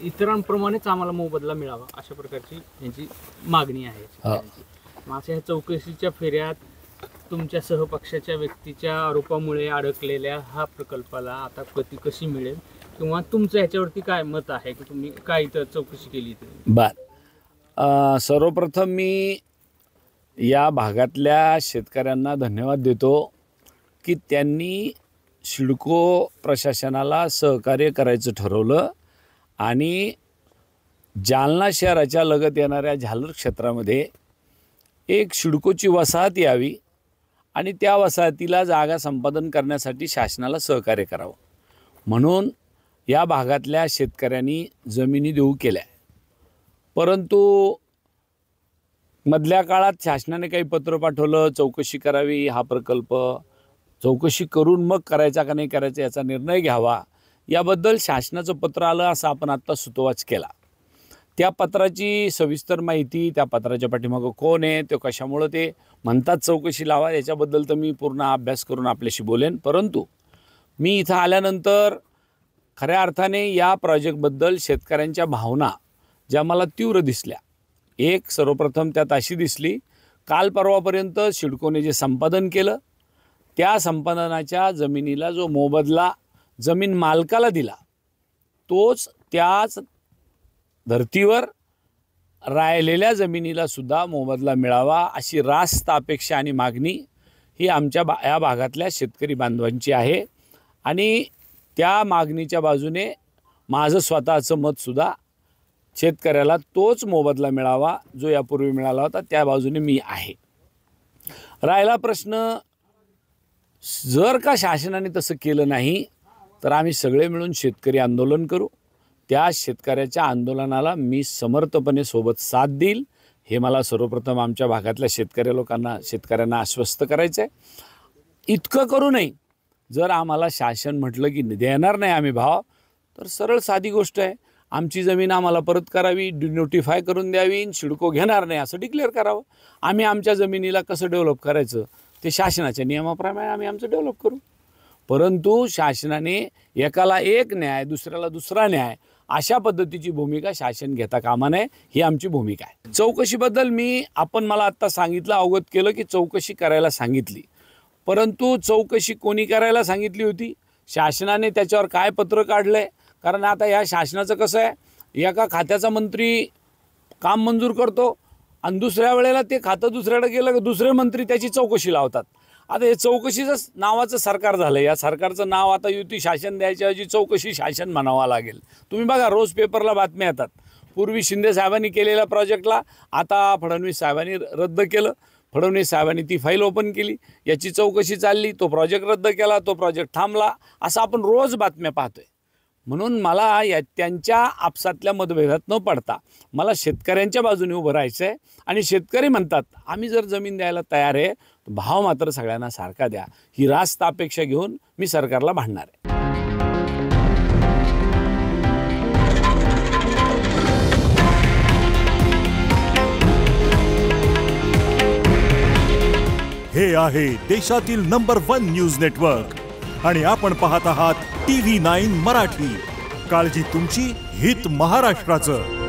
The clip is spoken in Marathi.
इतरांप्रमाणेच आम्हाला मोबदला मिळावा अशा प्रकारची यांची मागणी आहे शेतकऱ्यांची. मग अशा ह्या चौकशीच्या फेऱ्यात तुमच्या सहपक्षाच्या व्यक्तीच्या आरोपामुळे अडकलेल्या हा प्रकल्पाला आता गती कशी मिळेल किंवा तुमचं ह्याच्यावरती काय मत आहे की तुम्ही काय इथं चौकशी केली? सर्वप्रथम मी या भागातल्या शेतकऱ्यांना धन्यवाद देतो की त्यांनी सिडको प्रशासनाला सहकार्य करायचं ठरवलं आणि जालना शहराच्या लगत येणाऱ्या झालर क्षेत्रामध्ये एक सिडकोची वसाहत यावी आणि त्या वसाहतीला जागा संपादन करण्यासाठी शासनाला सहकार्य करावं म्हणून या भागातल्या शेतकऱ्यांनी जमिनी देऊ केल्या. परंतु मधल्या काळात शासनाने काही पत्र पाठवलं, चौकशी करावी, हा प्रकल्प चौकशी करून मग करायचा का नाही करायचा याचा निर्णय घ्यावा, याबद्दल शासनाचं पत्र आलं असं आपण आत्ता सुतोवाच केला. त्या पत्राची सविस्तर माहिती, त्या पत्राच्या पाठीमागं कोण आहे, ते कशामुळं ते म्हणतात चौकशी लावा, याच्याबद्दल तर मी पूर्ण अभ्यास करून आपल्याशी बोलेन. परंतु मी इथं आल्यानंतर खऱ्या अर्थाने या प्रोजेक्टबद्दल शेतकऱ्यांच्या भावना ज्या मला तीव्र दिसल्या. एक सर्वप्रथम त्यात अशी दिसली, काल परवापर्यंत सिडकोने जे संपादन केलं त्या संपादनाच्या जमिनीला जो मोबदला जमीन मालकाला दिला तोच त्याच धर्तीवर राहिलेल्या जमिनीला सुद्धा मोबदला मिळावा अशी रास्त अपेक्षा आणि मागणी ही आमच्या या भागातल्या शेतकरी बांधवांची आहे. आणि त्या मागणीच्या बाजूने माझं स्वतःचं मतसुद्धा शेतकऱ्याला तोच मोबदला मिळावा जो यापूर्वी मिळाला होता त्या बाजूने मी आहे. राहिला प्रश्न, जर का शासनाने तसं केलं नाही तर आम्ही सगळे मिळून शेतकरी आंदोलन करू. त्या शेतकऱ्याच्या आंदोलनाला मी समर्थपणे सोबत साथ देईल हे मला सर्वप्रथम आमच्या भागातल्या शेतकऱ्यांना आश्वस्त करायचं आहे. इतकं करू नये, जर आम्हाला शासन म्हटलं की देणार नाही आम्ही भाव, तर सरळ साधी गोष्ट आहे, आमची जमीन आम्हाला परत करावी, डिनोटिफाय करून द्यावी, सिडको घेणार नाही असं डिक्लेअर करावं. आम्ही आमच्या जमिनीला कसं डेव्हलप करायचं ते शासनाच्या नियमाप्रमाणे आम्ही आमचं डेव्हलप करू. परंतु शासनाने एकाला एक न्याय दुसऱ्याला दुसरा न्याय अशा पद्धतीची भूमिका शासन घेता कामा नये, ही आमची भूमिका आहे. चौकशीबद्दल आपण मला आत्ता सांगितलं, अवगत केलं की चौकशी करायला सांगितली. परंतु चौकशी कोणी करायला सांगितली होती, शासनाने त्याच्यावर काय पत्र काढलं आहे? कारण आता या शासनाचं कसं आहे, एका खात्याचा मंत्री काम मंजूर करतो आणि दुसऱ्या वेळेला ते खातं दुसऱ्याकडे गेलं की दुसरे मंत्री त्याची चौकशी लावतात. आता हे चौकशीचं नावाचं सरकार झालं. या सरकारचं नाव आता युती शासन द्यायच्याऐवजी चौकशी शासन म्हणावं लागेल. तुम्ही बघा, रोज पेपरला बातम्या येतात. पूर्वी शिंदे साहेबांनी केलेल्या प्रोजेक्टला आता फडणवीस साहेबांनी रद्द केलं. फडणवीस साहेबांनी ती फाईल ओपन केली, याची चौकशी चालली, तो प्रोजेक्ट रद्द केला, तो प्रोजेक्ट थांबला, असं आपण रोज बातम्या पाहतोय. म्हणून मला त्यांच्या आपसातल्या मतभेदात न पडता मला शेतकऱ्यांच्या बाजूने उभं राहायचं आहे. आणि शेतकरी म्हणतात आम्ही जर जमीन द्यायला तयार आहे, भाव मात्र सगळ्यांना सारखा द्या, ही रास्त अपेक्षा घेऊन मी सरकारला भांडणार आहे. हे आहे देशातील नंबर 1 न्यूज नेटवर्क आणि आपण पाहत आहात TV9 मराठी. काळजी तुमची, हित महाराष्ट्राचं.